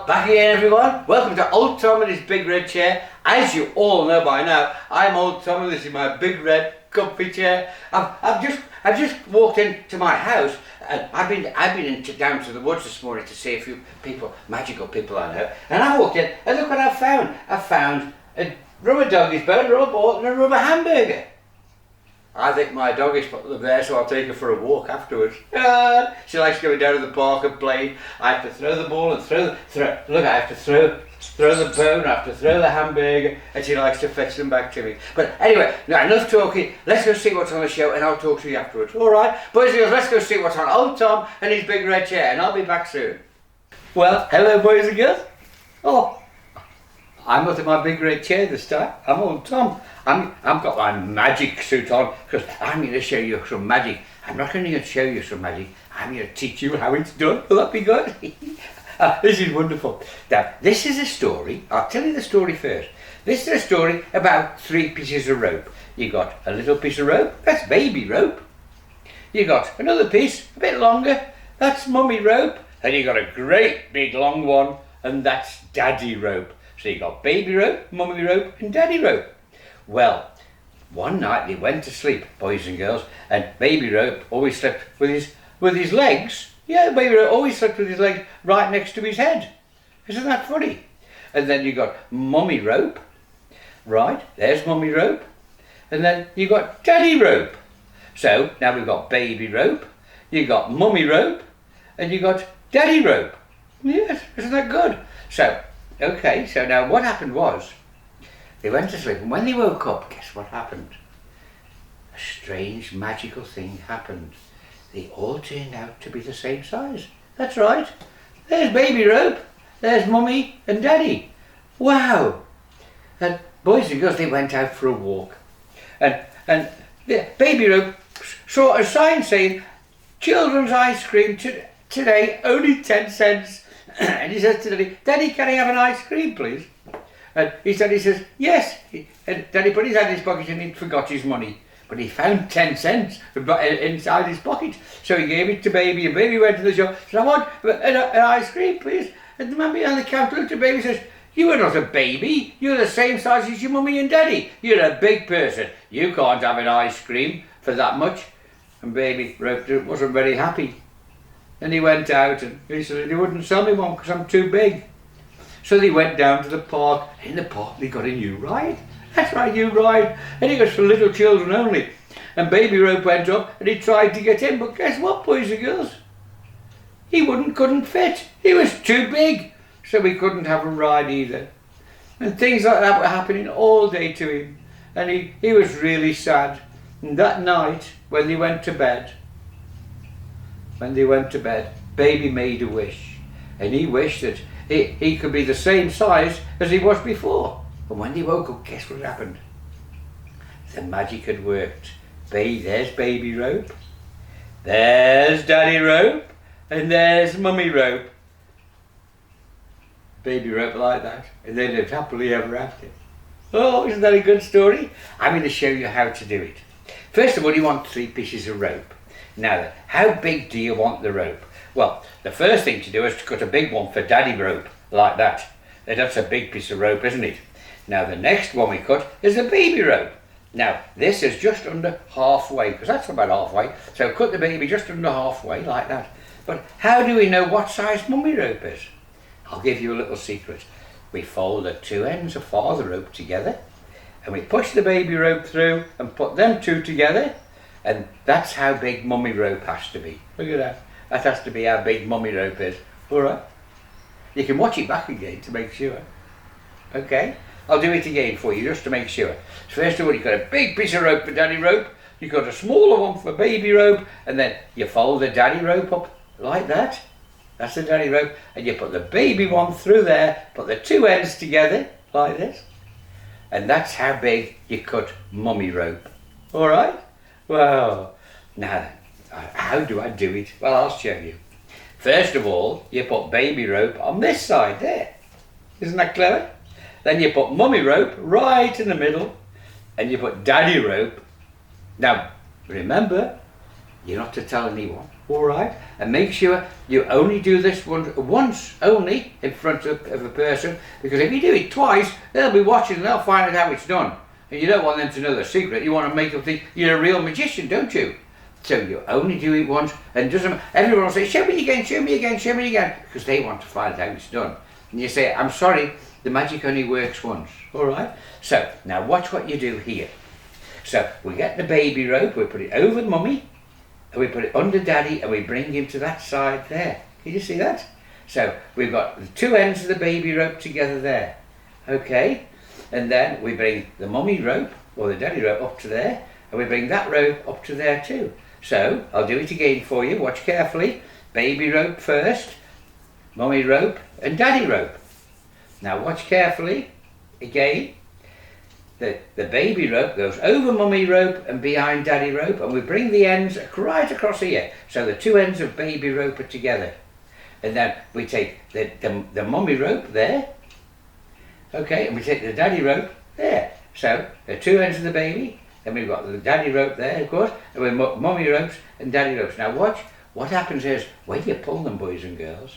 Well, back again everyone. Welcome to Old Tom and his big red chair. As you all know by now, I'm Old Tom and this is my big red comfy chair. I've just walked into my house and I've been down to the woods this morning to see a few people, magical people I know. And I walked in and look what I found. I found a rubber doggy's bone, a rubber ball and a rubber hamburger. I think my dog is put them there, so I'll take her for a walk afterwards. She likes going down to the park and playing. I have to throw the ball and look, I have to throw the bone, I have to throw the hamburger, and she likes to fetch them back to me. But anyway, now enough talking. Let's go see what's on the show, and I'll talk to you afterwards. All right, boys and girls, let's go see what's on Old Tom and his big red chair, and I'll be back soon. Well, hello, boys and girls. Oh, I'm not in my big red chair this time. I'm Old Tom. I've got my magic suit on because I'm going to show you some magic. I'm not only going to show you some magic, I'm going to teach you how it's done. Will that be good? This is wonderful. Now, this is a story. I'll tell you the story first. This is a story about 3 pieces of rope. You got a little piece of rope, that's baby rope. You got another piece, a bit longer, that's mummy rope. And you got a great big long one, and that's daddy rope. So you got baby rope, mummy rope, and daddy rope. Well, one night they went to sleep, boys and girls, and baby rope always slept with his legs. Yeah, baby rope always slept with his legs right next to his head. Isn't that funny? And then you got mummy rope. Right, there's mummy rope. And then you got daddy rope. So now we've got baby rope, you got mummy rope, and you got daddy rope. Yes, isn't that good? So, okay, so now what happened was, they went to sleep, and when they woke up, guess what happened? A strange, magical thing happened. They all turned out to be the same size. That's right. There's baby rope, there's mummy and daddy. Wow! And boys and girls, they went out for a walk. And the baby rope saw a sign saying, children's ice cream today, only 10 cents. And he says to Daddy, Daddy, can I have an ice cream, please? And he says, yes. And Daddy put his hand in his pocket and he forgot his money. But he found 10 cents inside his pocket. So he gave it to baby, and baby went to the shop, said, I want an ice cream, please. And the man behind the counter looked at baby and says, you are not a baby. You're the same size as your mummy and daddy. You're a big person. You can't have an ice cream for that much. And baby wasn't very happy. And he went out and he said he wouldn't sell me one because I'm too big. So they went down to the park. In the park they got a new ride. That's right, new ride. And it was for little children only. And baby rope went up and he tried to get in. But guess what, boys and girls? He couldn't fit. He was too big. So he couldn't have a ride either. And things like that were happening all day to him. And he was really sad. And that night, when they went to bed, baby made a wish. And he wished that he could be the same size as he was before. And when they woke up, guess what happened? The magic had worked. There's baby rope, there's daddy rope, and there's mummy rope. Baby rope like that, and they lived happily ever after. Oh, isn't that a good story? I'm going to show you how to do it. First of all, you want 3 pieces of rope. Now, how big do you want the rope? Well, the first thing to do is to cut a big one for daddy rope, like that. That's a big piece of rope, isn't it? Now, the next one we cut is a baby rope. Now, this is just under halfway, because that's about halfway. So cut the baby just under halfway, like that. But how do we know what size mummy rope is? I'll give you a little secret. We fold the 2 ends of father rope together, and we push the baby rope through and put them 2 together, and that's how big mummy rope has to be. Look at that. That has to be how big mummy rope is. All right. You can watch it back again to make sure. Okay. I'll do it again for you just to make sure. First of all, you've got a big piece of rope for daddy rope, you've got a smaller one for baby rope, and then you fold the daddy rope up like that. That's the daddy rope, and you put the baby one through there, put the 2 ends together like this, and that's how big you cut mummy rope. All right? Well, now, how do I do it? Well, I'll show you. First of all, you put baby rope on this side there. Isn't that clever? Then you put mummy rope right in the middle, and you put daddy rope. Now, remember, you're not to tell anyone. All right, and make sure you only do this once only in front of a person, because if you do it twice, they'll be watching and they'll find out how it's done. And you don't want them to know the secret. You want to make them think you're a real magician, don't you? So you only do it once, and doesn't everyone will say, show me again, show me again, show me again, because they want to find out how it's done. And you say, I'm sorry, the magic only works once. All right. So now watch what you do here. So we get the baby rope, we put it over mummy, and we put it under daddy, and we bring him to that side there. Can you see that? So we've got the two ends of the baby rope together there. Okay. And then we bring the mummy rope, or the daddy rope, up to there, and we bring that rope up to there too. So I'll do it again for you. Watch carefully. Baby rope first, mummy rope, and daddy rope. Now watch carefully. Again, the baby rope goes over mummy rope and behind daddy rope, and we bring the ends right across here. So the two ends of baby rope are together. And then we take the mummy rope there. Okay, and we take the daddy rope there. So the two ends of the baby, then we've got the daddy rope there, of course, and we've got mummy ropes and daddy ropes. Now watch, what happens is, when you pull them, boys and girls,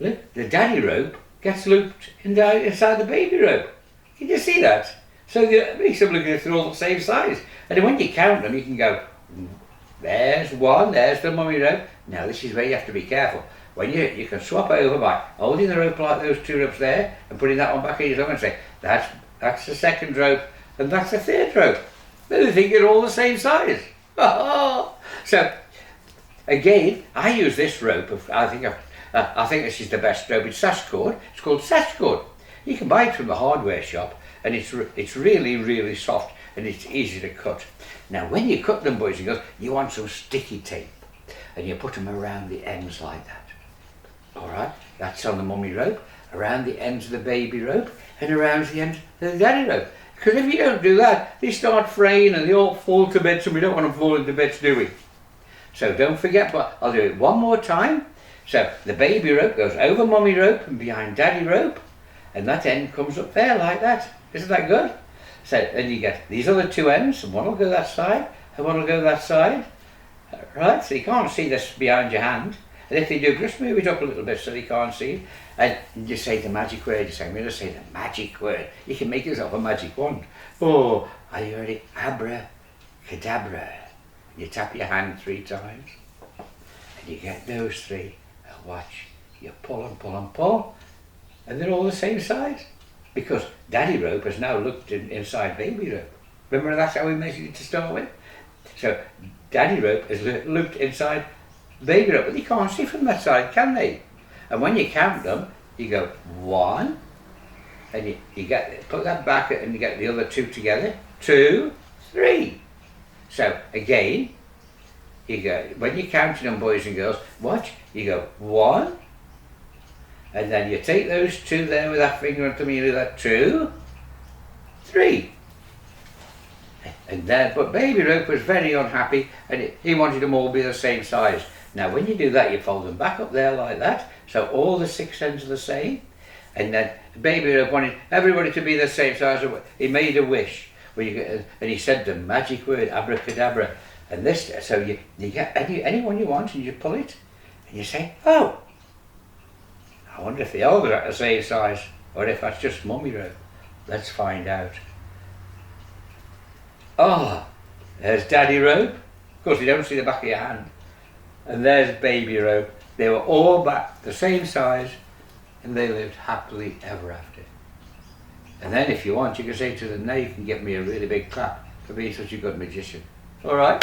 look, the daddy rope gets looped inside the baby rope. Can you see that? So it makes them look they're all the same size. And then when you count them, you can go, there's one, there's the mummy rope. Now this is where you have to be careful. When you can swap over by holding the rope like those two ropes there and putting that one back in your thumb and say, that's the second rope and that's the third rope. Then they think you're all the same size. So again, I use this rope. I think this is the best rope. It's sash cord. It's called sash cord. You can buy it from the hardware shop, and it's really, really soft, and it's easy to cut. Now when you cut them, boys and girls, you want some sticky tape, and you put them around the ends like that. All right, that's on the mummy rope, around the ends of the baby rope, and around the ends of the daddy rope. Because if you don't do that, they start fraying and they all fall to bits, and we don't want them falling to bits, do we? So don't forget, but I'll do it one more time. So the baby rope goes over mummy rope and behind daddy rope, and that end comes up there like that. Isn't that good? So then you get these other two ends, and one will go that side, and one will go that side. Right, so you can't see this behind your hand. And if you do, just move it up a little bit so you can't see it. And you say the magic word. You say, I'm going to say the magic word. You can make yourself a magic wand. Oh, are you ready? Abracadabra. You tap your hand 3 times. And you get those 3. And watch. You pull and pull and pull. And they're all the same size. Because daddy rope has now looked inside baby rope. Remember, that's how we measured it to start with? So daddy rope is looped inside baby rope, but you can't see from that side, can they? And when you count them, you go 1, and you put that back and you get the other 2 together, 2, 3. So again, you go, when you're counting them, boys and girls, watch, you go 1, and then you take those 2 there with that finger and thumb, you do that 2, 3. And then, but baby rope was very unhappy, and he wanted them all to be the same size. Now when you do that, you fold them back up there like that, so all the 6 ends are the same. And then baby rope wanted everybody to be the same size. He made a wish, and he said the magic word, abracadabra. And this, so you get anyone you want, and you pull it, and you say, oh, I wonder if they all are the same size, or if that's just mummy rope. Let's find out. Oh, there's daddy rope. Of course, you don't see the back of your hand. And there's baby rope. They were all back the same size, and they lived happily ever after. And then if you want, you can say to them, now you can give me a really big clap for being such a good magician. All right?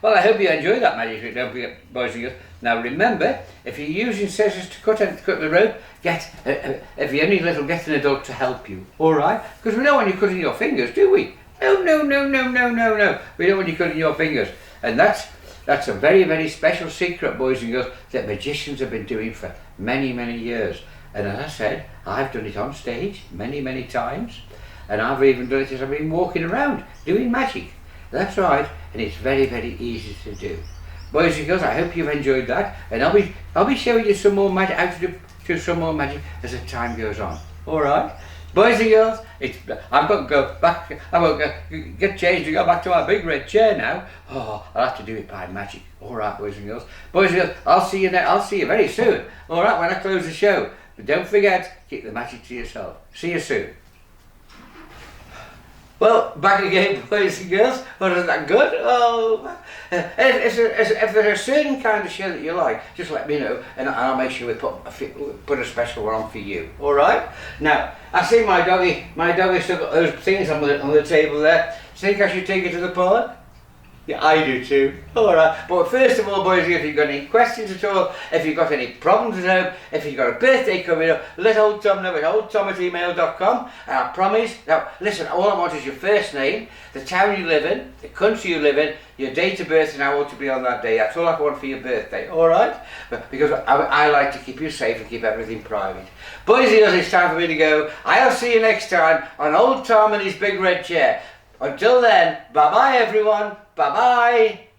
Well, I hope you enjoyed that magic trick. Don't forget, boys and girls. Now remember, if you're using scissors to cut the rope, if you're only little, get an adult to help you. All right? Because we don't want you cutting your fingers, do we? No. We don't want you cutting your fingers. And that's a very, very special secret, boys and girls, that magicians have been doing for many, many years. And as I said, I've done it on stage many, many times. And I've even done it as I've been walking around doing magic. That's right, and it's very, very easy to do. Boys and girls, I hope you've enjoyed that. And I'll be showing you some more magic, how to do some more magic as the time goes on. All right? Boys and girls, I've got to go back. I've got to get changed and go back to my big red chair now. Oh, I'll have to do it by magic. All right, boys and girls. Boys and girls, I'll see you I'll see you very soon. All right, when I close the show. But don't forget, keep the magic to yourself. See you soon. Well, back again, boys and girls. Wasn't that good? Oh, if there's a certain kind of show that you like, just let me know, and I'll make sure we put a special one on for you. All right? Now, I see my doggy still got those things on the table there. Think I should take it to the park? Yeah, I do too. Alright, but first of all, boys, if you've got any questions at all, if you've got any problems at home, if you've got a birthday coming up, let old Tom know at oldtom@email.com. And I promise, now listen, all I want is your first name, the town you live in, the country you live in, your date of birth and how old to be on that day. That's all I want for your birthday, alright? Because I like to keep you safe and keep everything private. Boys and girls, it's time for me to go. I'll see you next time on Old Tom and his big red chair. Until then, bye-bye everyone. Bye-bye.